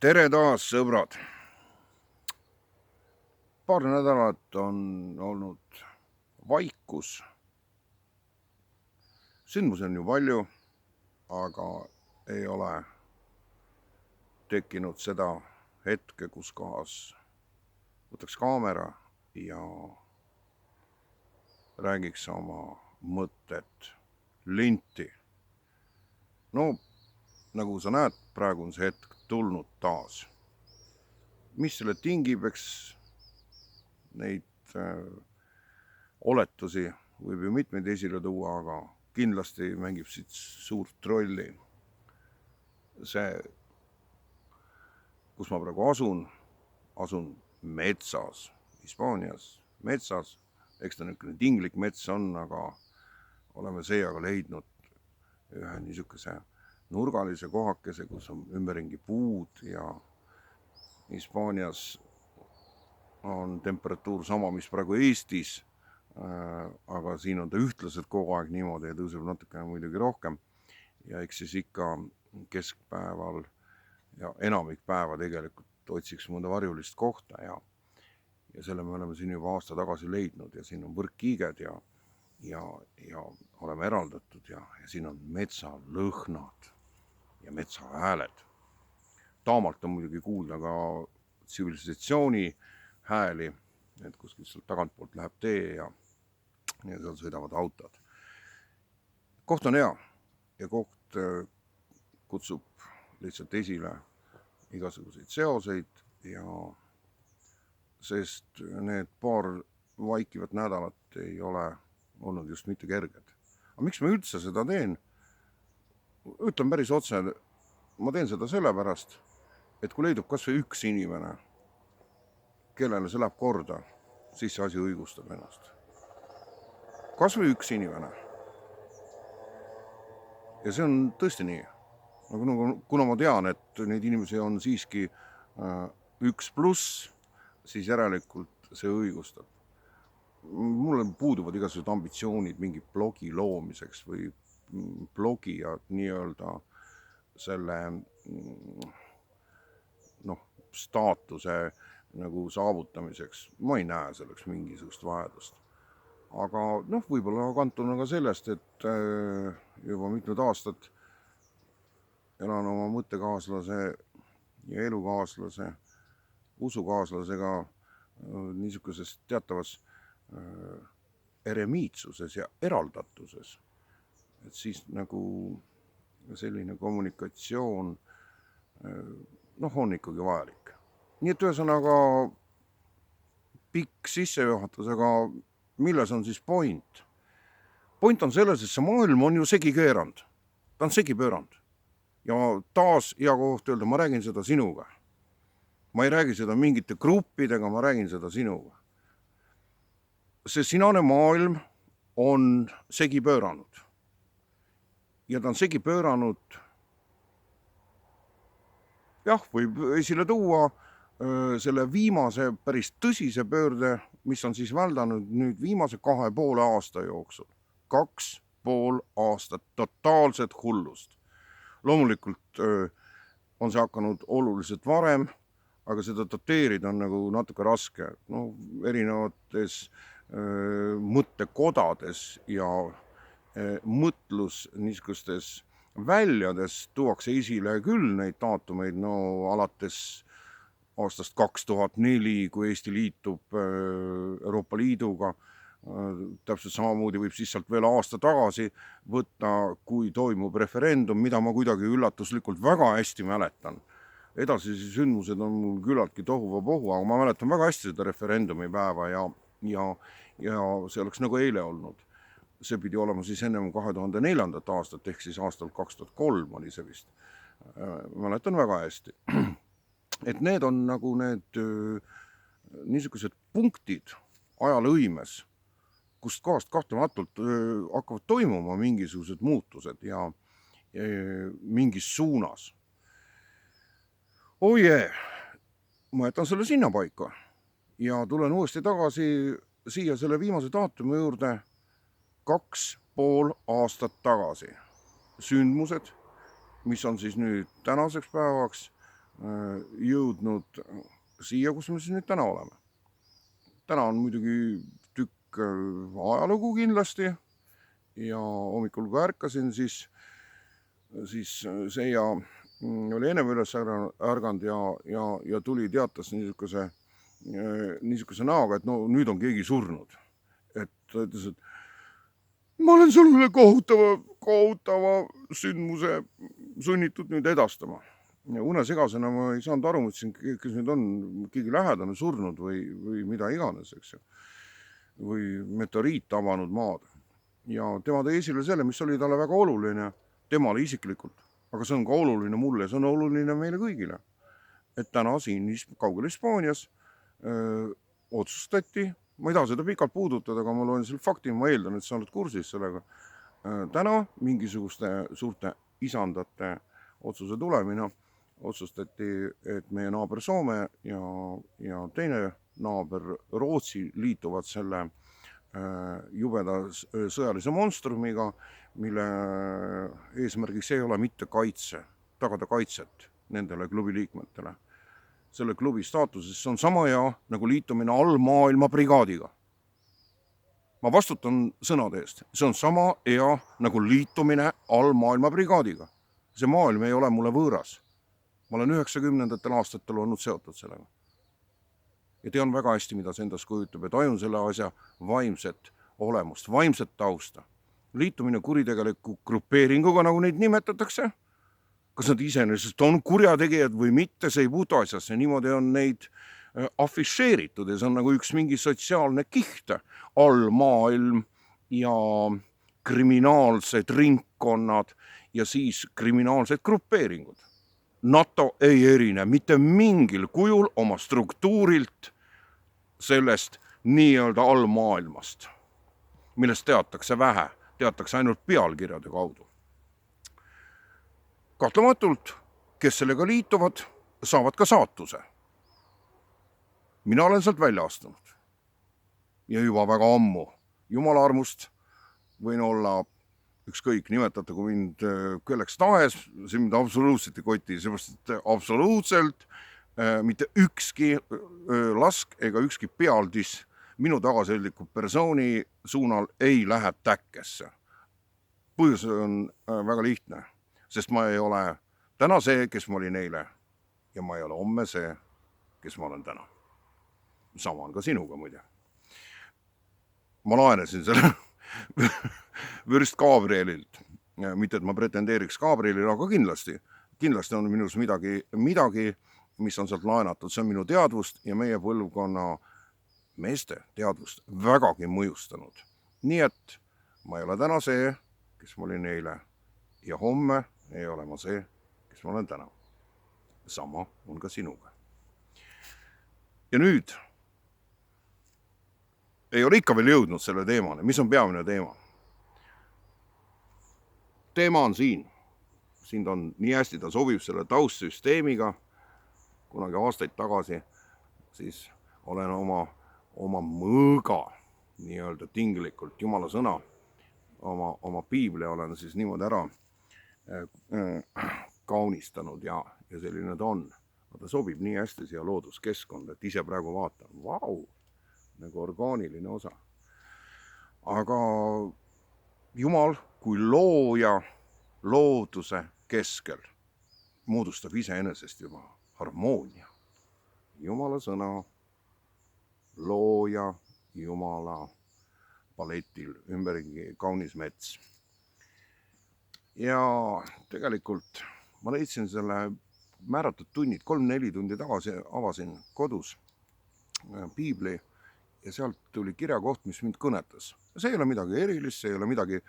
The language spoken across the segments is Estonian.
Tere taas, sõbrad! Paar nädalat on olnud vaikus. Sündmusi on ju palju, aga ei ole tekkinud seda hetke, kus kohas võtaks kaamera ja räägiks oma mõtted linti. No, nagu sa näed, praegu on see hetk tulnud taas. Mis selle tingib, eks neid oletusi võib ju mitmeid esile tuua, aga kindlasti mängib siit suurt rolli see, kus ma praegu asun metsas, Hispaanias metsas. Eks ta niisugune tinglik mets on, aga oleme seejaga leidnud ühe niisuguse nurgalise kohakese, kus on ümberringi puud ja Hispaanias on temperatuur sama, mis praegu Eestis, aga siin on ta ühtlaselt kogu aeg niimoodi ja tõuseb natukene muidugi rohkem. Ja eks siis ikka keskpäeval ja enamik päeva tegelikult otsiks mõnda varjulist kohta ja selle me oleme siin juba aasta tagasi leidnud ja siin on võrkkiiged ja oleme eraldatud ja siin on metsalõhnad ja metsahääled. Taamalt on muidugi kuulda ka tsivilisatsiooni hääli, et kuskilt sealt tagantpoolt läheb tee ja seal sõidavad autod. Koht on hea ja koht kutsub lihtsalt esile igasuguseid seoseid ja sest need paar vaikivat nädalat ei ole olnud just mitte kerged. Aga miks ma üldse seda teen? Ütlen päris otse, ma teen seda sellepärast, et kui leidub kas või üks inimene, kellele see läheb korda, siis see asi õigustab ennast. Kas või üks inimene. Ja see on tõesti nii. Kuna ma tean, et neid inimesi on siiski 1+, siis järelikult see õigustab. Mul puuduvad igasugused ambitsioonid mingi blogi loomiseks või blogi ja nii-öelda selle staatuse nagu saavutamiseks. Ma ei näe selleks mingisugust vajadust. Aga võib-olla kantuna ka sellest, et juba mitmed aastad elan oma mõttekaaslase ja elukaaslase, usukaaslasega niisuguses teatavas eremiitsuses ja eraldatuses. Et siis nagu selline kommunikatsioon on ikkagi vajalik. Nii et ühesõnaga pikk sissejuhatus, aga milles on siis point? Point on selles, et see maailm on ju segi keeranud. Ta on segi pööranud. Ja taas hea koht öelda, ma räägin seda sinuga. Ma ei räägi seda mingite gruppidega, ma räägin seda sinuga. See sinane maailm on segi pööranud. Ja ta on segi pööranud, võib esile tuua selle viimase päris tõsise pöörde, mis on siis väldanud nüüd viimase 2,5 aasta jooksul. 2,5 aastat totaalset hullust. Loomulikult on see hakanud oluliselt varem, aga seda dateerida on nagu natuke raske. Erinevates mõttekodades ja mõtlus niisugustes väljades tuuakse esile küll neid daatumeid, alates aastast 2004, kui Eesti liitub Euroopa Liiduga. Täpselt samamoodi võib siis sealt veel aasta tagasi võtta, kui toimub referendum, mida ma kuidagi üllatuslikult väga hästi mäletan. Edasisi sündmused on mul küllaltki tohuvabohu, aga ma mäletan väga hästi seda referendumi päeva ja see oleks nagu eile olnud. See pidi olema siis ennem 2004. aastat, ehk siis aastal 2003 oli see vist. Mäletan väga hästi. Et need on nagu need niisugused punktid ajalõimes, kust kohast kahtlematult hakkavad toimuma mingisugused muutused ja mingis suunas. Ma jätan selle sinna paika ja tulen uuesti tagasi siia selle viimase daatumi juurde 2,5 aastat tagasi. Sündmused, mis on siis nüüd tänaseks päevaks jõudnud siia, kus me siis nüüd täna oleme. Täna on muidugi tükk ajalugu kindlasti ja hommikul kui ärkasin, siis Seia oli ennem üles ärganud ja tuli teatas niisuguse näoga, et no nüüd on keegi surnud. Et ta ütles, et ma olen sulle kohutava sündmuse sunnitud nüüd edastama. Ja unesegasena ma ei saanud aru, mõtlesin, kes nüüd on keegi lähedane surnud või mida iganes, eks ju. Või meteoriit tabanud maad. Ja tema tõi esile selle, mis oli talle väga oluline, temale isiklikult. Aga see on ka oluline mulle, see on oluline meile kõigile. Et täna siin kaugel Hispaanias otsustati, ma ei taha seda pikalt puudutada, aga ma loen selle fakti, ma eeldan, et sa oled kursis sellega. Täna mingisuguste suurte isandate otsuse tulemina otsustati, et meie naaber Soome ja teine naaber Rootsi liituvad selle jubeda sõjalise monstrumiga, mille eesmärgiks ei ole mitte tagada kaitset nendele klubi liikmetele. Selle klubi staatuses on sama hea nagu liitumine allmaailma brigaadiga. Ma vastutan sõnade eest. See on sama hea nagu liitumine allmaailma brigaadiga. See maailm ei ole mulle võõras. Ma olen 90ndatel aastatel olnud seotud sellega. Ja tean väga hästi, mida see endas kujutab, et ajun selle asja vaimset olemust, vaimset tausta. Liitumine kuritegeliku grupeeringuga, nagu neid nimetatakse. Kas nad iseenesest on kurjategijad või mitte, see ei puutu asjasse. Niimoodi on neid afišeeritud ja see on nagu üks mingi sotsiaalne kiht. Allmaailm ja kriminaalsed ringkonnad ja siis kriminaalsed grupeeringud. NATO ei erine mitte mingil kujul oma struktuurilt sellest nii-öelda allmaailmast, millest teatakse vähe, teatakse ainult pealkirjade kaudu. Kahtlematult, kes sellega liituvad, saavad ka saatuse. Mina olen sealt välja astunud. Ja juba väga ammu. Jumala armust võin olla ükskõik, nimetatage mind kelleks tahes, see mind absoluutselt ei koti, seepärast absoluutselt mitte ükski lask ega ükski pealdis minu tagasihoidliku persooni suunal ei lähe täkkesse. Põhjus on väga lihtne, sest ma ei ole täna see, kes ma olin eile ja ma ei ole homme see, kes ma olen täna. Sama on ka sinuga muide. Ma laenasin selle vürst Gabrielilt. Mitte, et ma pretendeeriks Gabrielile, aga kindlasti on minus midagi, mis on sealt laenatud. See on minu teadvust ja meie põlvkonna meeste teadvust vägagi mõjustanud. Nii et ma ei ole täna see, kes ma olin eile ja homme ei ole ma see, kes ma olen täna. Sama on ka sinuga. Ja nüüd ei ole ikka veel jõudnud selle teemani. Mis on peamine teema? Teema on siin. Siin on nii hästi, ta sobib selle taustsüsteemiga. Kunagi aastaid tagasi siis olen oma mõõga nii-öelda tinglikult Jumala sõna, oma piibli olen siis niimoodi ära kaunistanud ja selline ta on. Ta sobib nii hästi siia looduskeskkonda, et ise praegu vaatan. Vau! Nagu orgaaniline osa. Aga Jumal kui looja looduse keskel moodustab iseenesest juba harmoonia. Jumala sõna, looja, Jumala paletil ümbergi kaunis mets. Ja tegelikult ma leidsin selle määratud tunnid, 3-4 tundi tagasi avasin kodus piibli ja sealt tuli kirjakoht, mis mind kõnetas. See ei ole midagi erilist, see ei ole midagi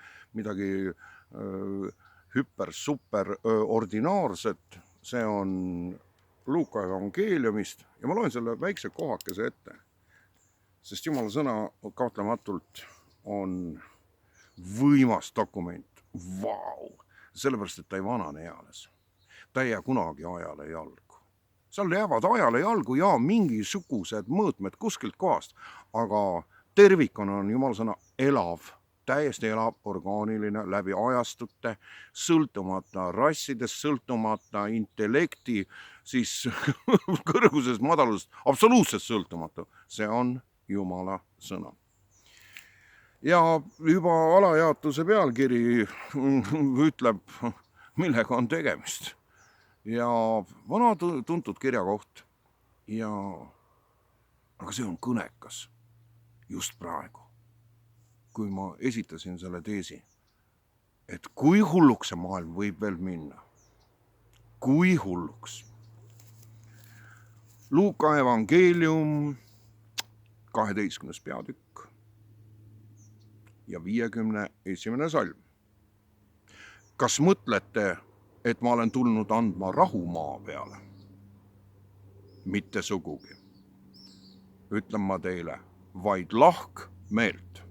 super ordinaarset. See on Luuka evangeeliumist ja ma loen selle väikse kohakese ette. Sest Jumala sõna kahtlematult on võimas dokument. Vau! Sellepärast, et ta ei vanane eales. Ta ei jää kunagi ajale jalgu. Seal jäävad ajale jalgu ja mingisugused mõõtmed kuskilt kohast, aga tervikuna on Jumala sõna elav täiesti elav, orgaaniline läbi ajastute, sõltumata rassidest, sõltumata intellekti, siis kõrgusest, madalust, absoluutselt sõltumatu. See on Jumala sõna. Ja juba alajaotuse pealkiri ütleb, millega on tegemist. Ja vana tuntud kirjakoht. Aga see on kõnekas just praegu, kui ma esitasin selle teesi, et kui hulluks see maailm võib veel minna. Kui hulluks. Luuka evangeelium 12. peatükk ja 51. salm. Kas mõtlete, et ma olen tulnud andma rahu maa peale? Mitte sugugi. Ütlen ma teile, vaid lahk meelt.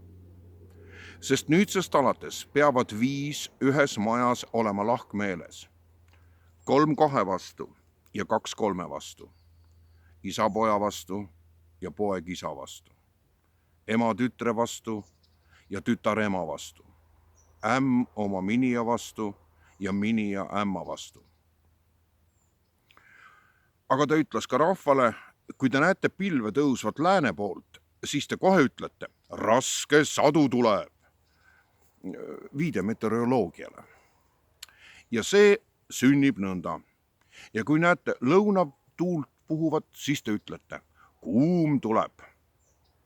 Sest nüüdsest alates peavad 5 ühes majas olema lahk meeles. 3 2 vastu ja 2 3 vastu. Isa poja vastu ja poeg isa vastu. Ema tütre vastu ja tütar ema vastu. Ämm oma minija vastu ja minija ämma vastu. Aga ta ütles ka rahvale, kui te näete pilve tõusvat lääne poolt, siis te kohe ütlete, raske sadu tuleb. Viide meteoroloogiale. Ja see sünnib nõnda. Ja kui näete lõunatuult puhuvat, siis te ütlete, kuum tuleb.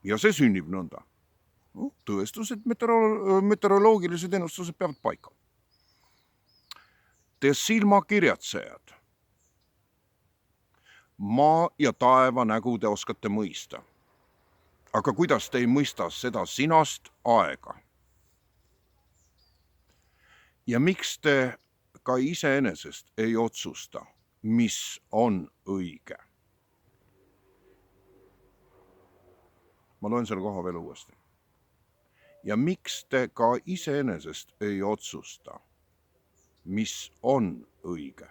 Ja see sünnib nõnda. Tõestused, meteoroloogilised ennustused peavad paika. Te silmakirjatsejad. Maa ja taeva nägu te oskate mõista. Aga kuidas te ei mõista seda sinast aega? Ja miks te ka iseenesest ei otsusta, mis on õige? Ma loen selle koha veel uuesti. Ja miks te ka iseenesest ei otsusta, mis on õige?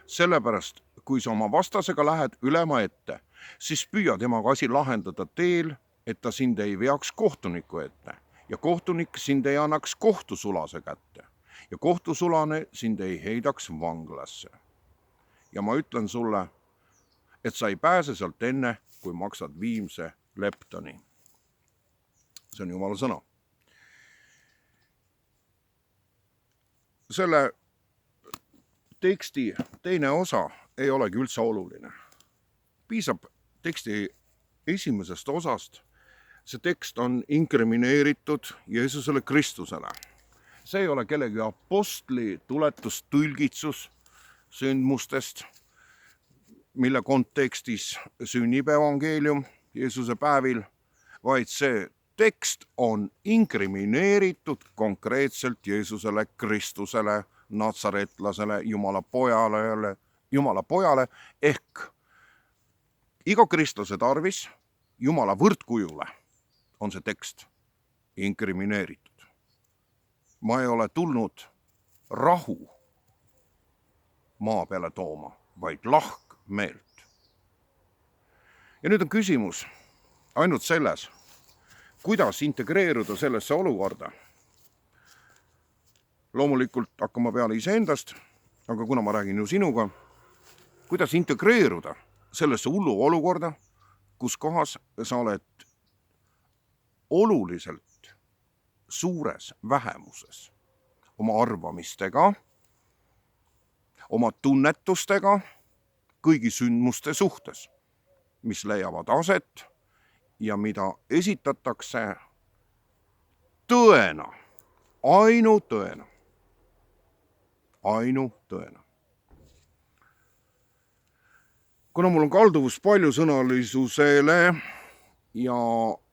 Sellepärast, kui sa oma vastasega lähed ülema ette, siis püüa temaga asi lahendada teel, et ta sind ei veaks kohtuniku ette ja kohtunik sind ei annaks kohtusulase kätte ja kohtusulane sind ei heidaks vanglasse. Ja ma ütlen sulle, et sa ei pääse sealt enne, kui maksad viimse leptoni. See on Jumala sõna. Selle teksti teine osa ei olegi üldse oluline. Piisab teksti esimesest osast. See tekst on inkrimineeritud Jeesusele Kristusele. See ei ole kellegi apostli tuletustõlgitsus sündmustest, mille kontekstis sünnib evangeelium Jeesuse päevil, vaid see tekst on inkrimineeritud konkreetselt Jeesusele Kristusele, natsaretlasele, Jumala pojale ehk iga kristlase tarvis Jumala võrdkujule on see tekst inkrimineeritud. Ma ei ole tulnud rahu maa peale tooma, vaid lahk meelt. Ja nüüd on küsimus ainult selles, kuidas integreeruda sellesse olukorda. Loomulikult hakkama peale iseendast, aga kuna ma räägin ju sinuga, kuidas integreeruda sellesse hullu olukorda, kus kohas sa oled oluliselt suures vähemuses oma arvamistega, oma tunnetustega, kõigi sündmuste suhtes, mis leiavad aset ja mida esitatakse tõena, ainutõena. Kuna mul on kalduvus paljusõnalisusele ja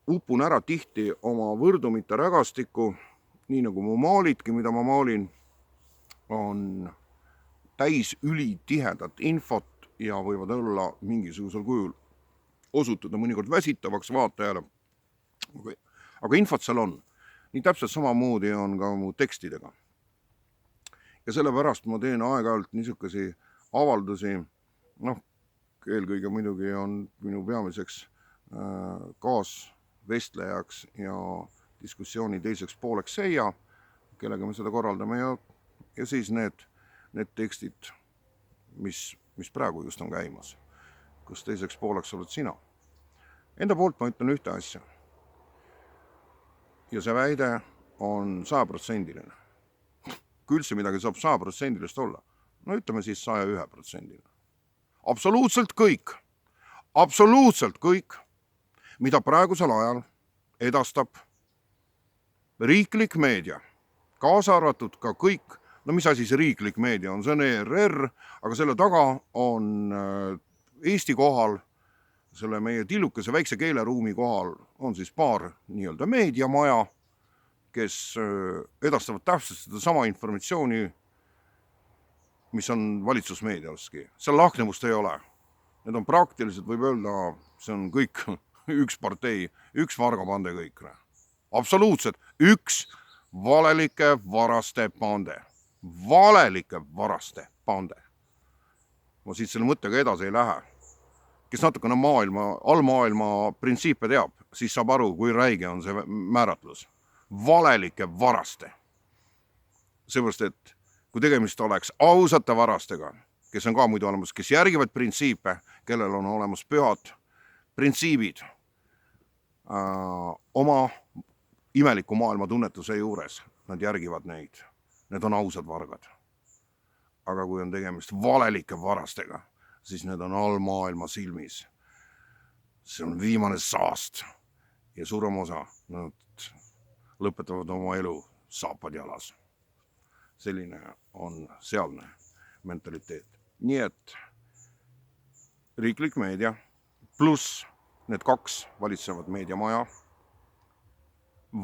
upun ära tihti oma võrdumite rägastikku, nii nagu mu maalidki, mida ma maalin, on täis ülitihedat infot ja võivad olla mingisugusel kujul osutuda mõnikord väsitavaks vaatajale. Aga infot seal on. Nii täpselt samamoodi on ka mu tekstidega. Ja sellepärast ma teen aeg-ajalt niisugasi avaldusi, eelkõige muidugi on minu peamiseks kaasvestlejaks ja diskussiooni teiseks pooleks Seia, kellega me seda korraldame ja siis need tekstid, mis praegu just on käimas, kus teiseks pooleks oled sina. Enda poolt ma ütlen ühte asja. Ja see väide on 100%. Kui üldse midagi saab 100% olla, no ütleme siis 101%. Absoluutselt kõik, mida praegusel ajal edastab riiklik meedia, kaasa arvatud ka kõik, no mis asi see riiklik meedia on, see on ERR, aga selle taga on Eesti kohal, selle meie tillukese väikse keeleruumi kohal on siis paar nii-öelda meediamaja, kes edastavad täpselt seda sama informatsiooni, mis on valitsusmeediaski. Seal lahknevust ei ole. Need on praktiliselt, võib öelda, see on kõik üks partei, üks vargapande kõik. Absoluutselt üks valelike varaste pande. Valelike varaste pande. Ma siit selle mõttega edasi ei lähe. Kes natukene allmaailma printsiipe teab, siis saab aru, kui räige on see määratlus. Valelike varaste. Seepärast, et kui tegemist oleks ausate varastega, kes on ka muidu olemas, kes järgivad printsiipe, kellel on olemas pühad printsiibid oma imeliku maailma tunnetuse juures, nad järgivad neid. Need on ausad vargad. Aga kui on tegemist valelike varastega, siis need on allmaailma silmis. See on viimane saast ja suurem osa nad lõpetavad oma elu saapad jalas. Selline on sealne mentaliteet. Nii et riiklik meedia pluss need kaks valitsevad meediamaja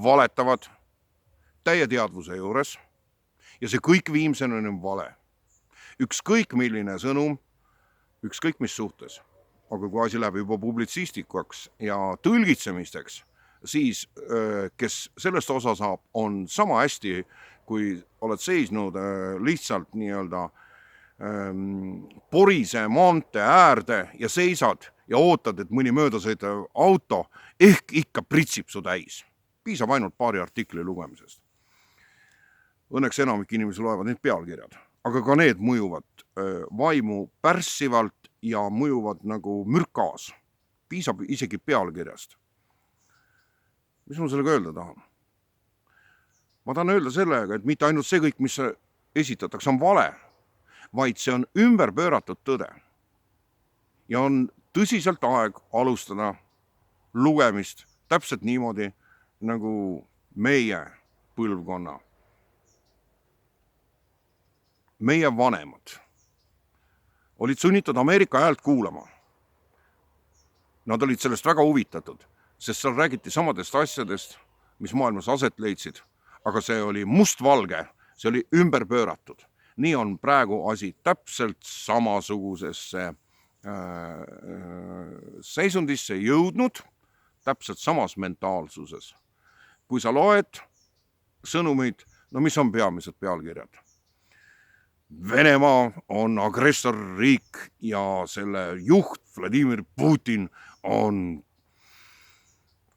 valetavad täie teadvuse juures ja see kõik viimsena on vale. Ükskõik milline sõnum, ükskõik mis suhtes, aga kui asi läheb juba publitsistikaks ja tõlgitsemisteks, siis kes sellest osa saab, on sama hästi, kui oled seisnud lihtsalt nii-öelda porise maantee äärde ja seisad ja ootad, et mõni möödasõitev auto ehk ikka pritsib su täis. Piisab ainult paari artikli lugemisest. Õnneks enamik inimesi loevad need pealkirjad, aga ka need mõjuvad vaimu pärssivalt ja mõjuvad nagu mürkaas. Piisab isegi pealkirjast. Mis ma sellega öelda tahan? Ma tahan öelda sellega, et mitte ainult see kõik, mis esitatakse, on vale, vaid see on ümber pööratud tõde. Ja on tõsiselt aeg alustada lugemist täpselt niimoodi, nagu meie põlvkonna, meie vanemad olid sunnitud Ameerika häält kuulama. Nad olid sellest väga huvitatud, sest seal räägiti samadest asjadest, mis maailmas aset leidsid, aga see oli mustvalge, see oli ümber pööratud. Nii on praegu asi täpselt samasugusesse seisundisse jõudnud, täpselt samas mentaalsuses. Kui sa loed sõnumeid, no mis on peamised pealkirjad? Venemaa on agressorriik ja selle juht Vladimir Putin on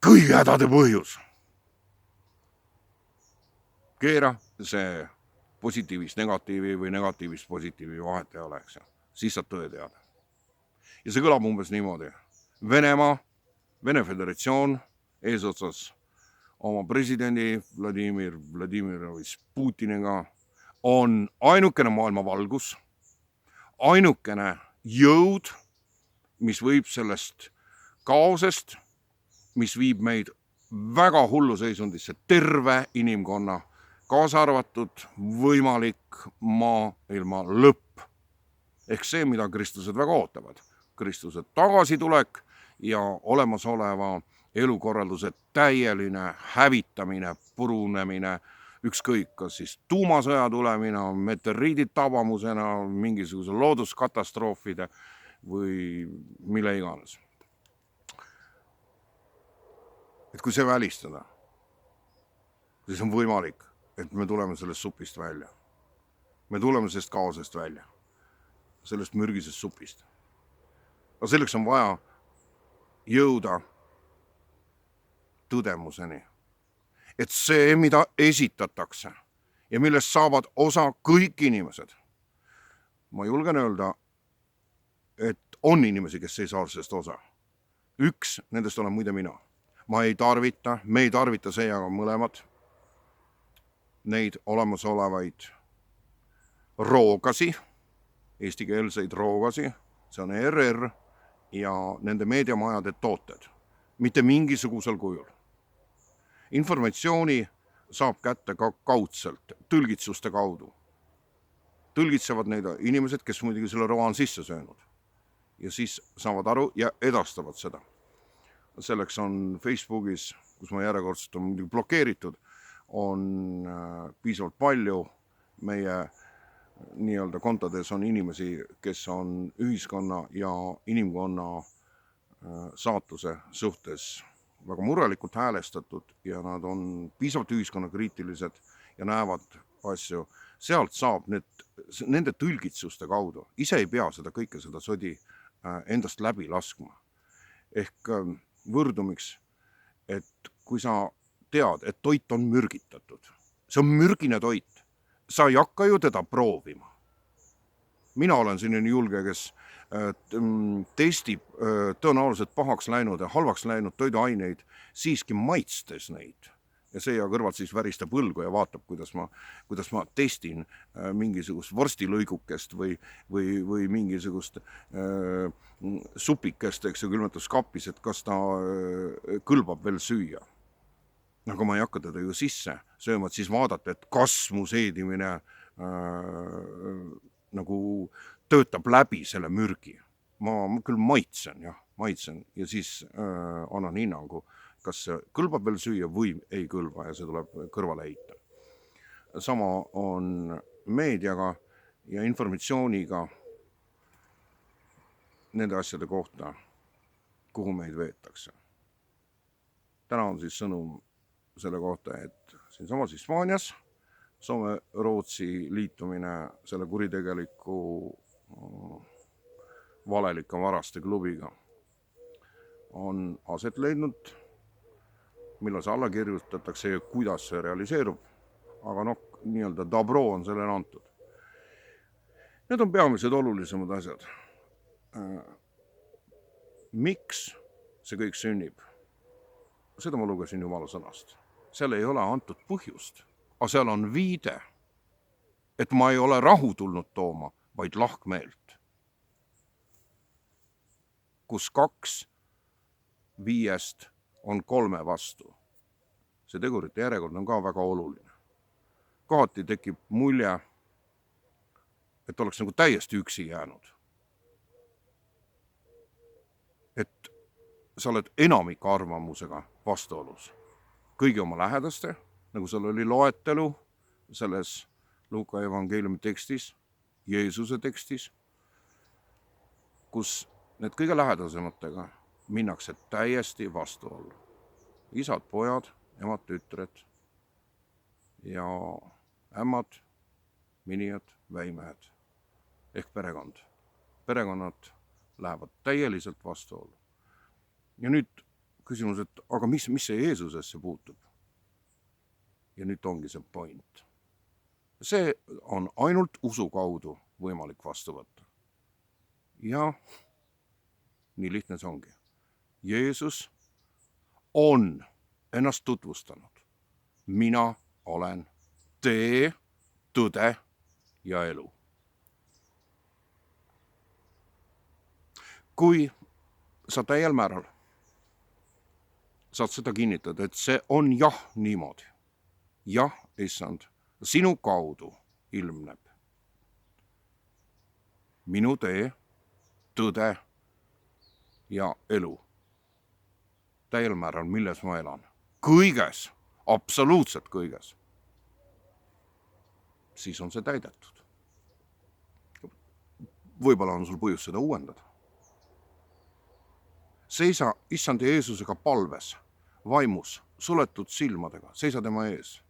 kõigi hädade põhjus. Keera see positiivist negatiivi või negatiivist positiivi vahet ei ole, eks. Siis saad tõe teada. Ja see kõlab umbes niimoodi. Venemaa, Vene Föderatsioon eesotsas oma presidendi Vladimir Vladimirovitš Putiniga on ainukene maailma valgus, ainukene jõud, mis võib sellest kaosest, mis viib meid väga hullu seisundisse terve inimkonna, kaasa arvatud võimalik maailma lõpp. Ehk see, mida kristlased väga ootavad. Kristuse tagasitulek ja olemasoleva elukorralduse täieline hävitamine, purunemine, ükskõik, kas siis tuumasõja tulemine, meteoriidid tabamusena, mingisuguse looduskatastroofide või mille iganes. Et kui see välistada, siis on võimalik, et me tuleme sellest supist välja. Me tuleme sellest kaosest välja, sellest mürgisest supist. Aga selleks on vaja jõuda tõdemuseni, et see, mida esitatakse ja millest saavad osa kõik inimesed, ma julgen öelda, et on inimesi, kes ei saa sellest osa. Üks nendest olen muide mina. Me ei tarvita seega mõlemad neid olemasolevaid roogasi, eestikeelseid roogasi, see on ERR ja nende meediamajade tooted, mitte mingisugusel kujul. Informatsiooni saab kätte ka kaudselt, tõlgitsuste kaudu. Tõlgitsevad neid inimesed, kes muidugi selle roa on sisse söönud ja siis saavad aru ja edastavad seda. Selleks on Facebookis, kus ma järjekordselt on muidugi blokeeritud, on piisavalt palju meie nii-öelda kontades on inimesi, kes on ühiskonna ja inimkonna saatuse suhtes väga murelikult häälestatud ja nad on piisavalt ühiskonnakriitilised ja näevad asju. Sealt saab nende tõlgitsuste kaudu. Ise ei pea seda kõike seda sodi endast läbi laskma. Ehk võrdumiks, et kui sa tead, et toit on mürgitatud, see on mürgine toit, sa ei hakka ju teda proovima. Mina olen selline julge, kes testib tõenäoliselt pahaks läinud ja halvaks läinud toiduaineid siiski maitstes neid. Ja see ja kõrvalt siis väristab õlgu ja vaatab, kuidas ma testin mingisugust vorstilõigukest või mingisugust supikest, eks ju, külmetuskapis, et kas ta kõlbab veel süüa. Aga ma ei hakka teda ju sisse sööma, et siis vaadata, et kas mu seedimine nagu töötab läbi selle mürgi. Ma küll maitsen ja siis annan hinnangu, kas see kõlbab veel süüa või ei kõlba ja see tuleb kõrvale heita. Sama on meediaga ja informatsiooniga nende asjade kohta, kuhu meid veetakse. Täna on siis sõnum selle kohta, et siinsamas Hispaanias Soome-Rootsi liitumine selle kuritegeliku valelike varaste klubiga on aset leidnud, millal see alla kirjutatakse ja kuidas see realiseerub, aga nii-öelda dobro on sellele antud. Need on peamised olulisemad asjad. Miks see kõik sünnib? Seda ma lugesin Jumala sõnast. Seal ei ole antud põhjust, aga seal on viide, et ma ei ole rahu tulnud tooma, vaid lahkmeelt. Kus 2 5 on 3 vastu. See tegurite järjekord on ka väga oluline. Kohati tekib mulje, et oleks nagu täiesti üksi jäänud. Et sa oled enamika arvamusega vastuolus. Kõigi oma lähedaste, nagu seal oli loetelu selles Luuka evangeeliumi tekstis, Jeesuse tekstis, kus need kõige lähedasematega minnakse täiesti vastuollu. Isad, pojad, emad, tütred ja ämmad, minijad, väimehed ehk perekond. Perekonnad lähevad täieliselt vastuollu. Ja nüüd küsimus, et aga mis see Jeesusesse puutub? Ja nüüd ongi see point. See on ainult usu kaudu võimalik vastu võtta. Ja nii lihtne see ongi. Jeesus on ennast tutvustanud. Mina olen tee, tõde ja elu. Kui sa täiel määral saad seda kinnitada, et see on jah niimoodi. Jah, issand, sinu kaudu ilmneb minu tee, tõde ja elu. Täiel määral, milles ma elan. Kõiges, absoluutselt kõiges. Siis on see täidetud. Võib-olla on sul põhjus seda uuendada. Seisa issand Jeesusega palves, vaimus, suletud silmadega, seisa tema ees.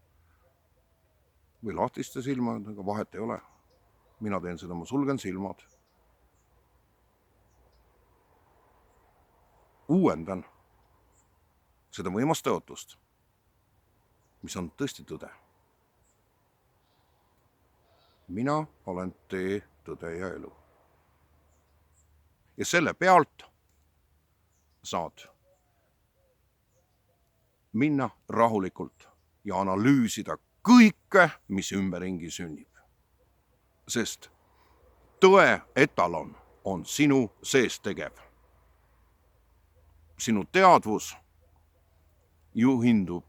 Või lahtiste silmadega, vahet ei ole. Mina teen seda, ma sulgen silmad. Uuendan seda võimast tõotust. mis on tõesti tõde. Mina olen tee, tõde ja elu. Ja selle pealt saad minna rahulikult ja analüüsida kõike, mis ümberringi sünnib. Sest tõe etalon on sinu sees tegev. Sinu teadvus juhindub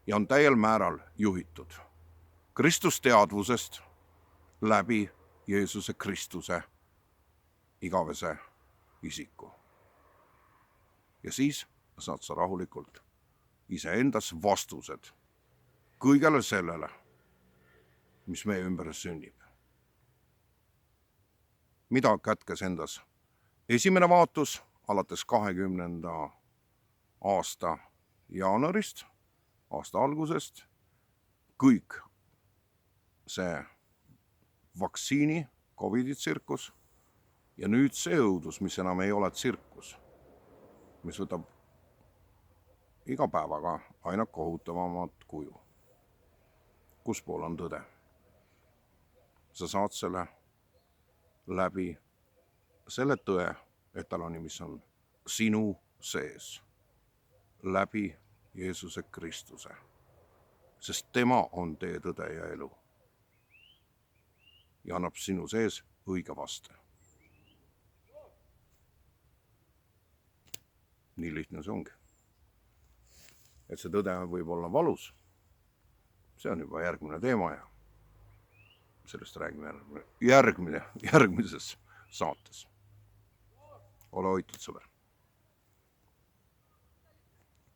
ja on täiel määral juhitud Kristus teadvusest läbi Jeesuse Kristuse igavese isiku. Ja siis saad sa rahulikult iseendas vastused kõigele sellele, mis meie ümber sünnib. Mida kätkes endas esimene vaatus alates 20. aasta jaanuarist, aasta algusest, kõik see vaktsiini, COVID-i tsirkus ja nüüd see õudus, mis enam ei ole tsirkus, mis võtab iga päevaga aina kohutavamat kuju. Kus pool on tõde? Sa saad selle läbi selle tõe etaloni, mis on sinu sees, läbi Jeesuse Kristuse, sest tema on tee, tõde ja elu ja annab sinu sees õige vaste. Nii lihtne see ongi. Et see tõde võib olla valus, see on juba järgmine teema ja sellest räägime järgmises saates. Ole hoitud, sõber.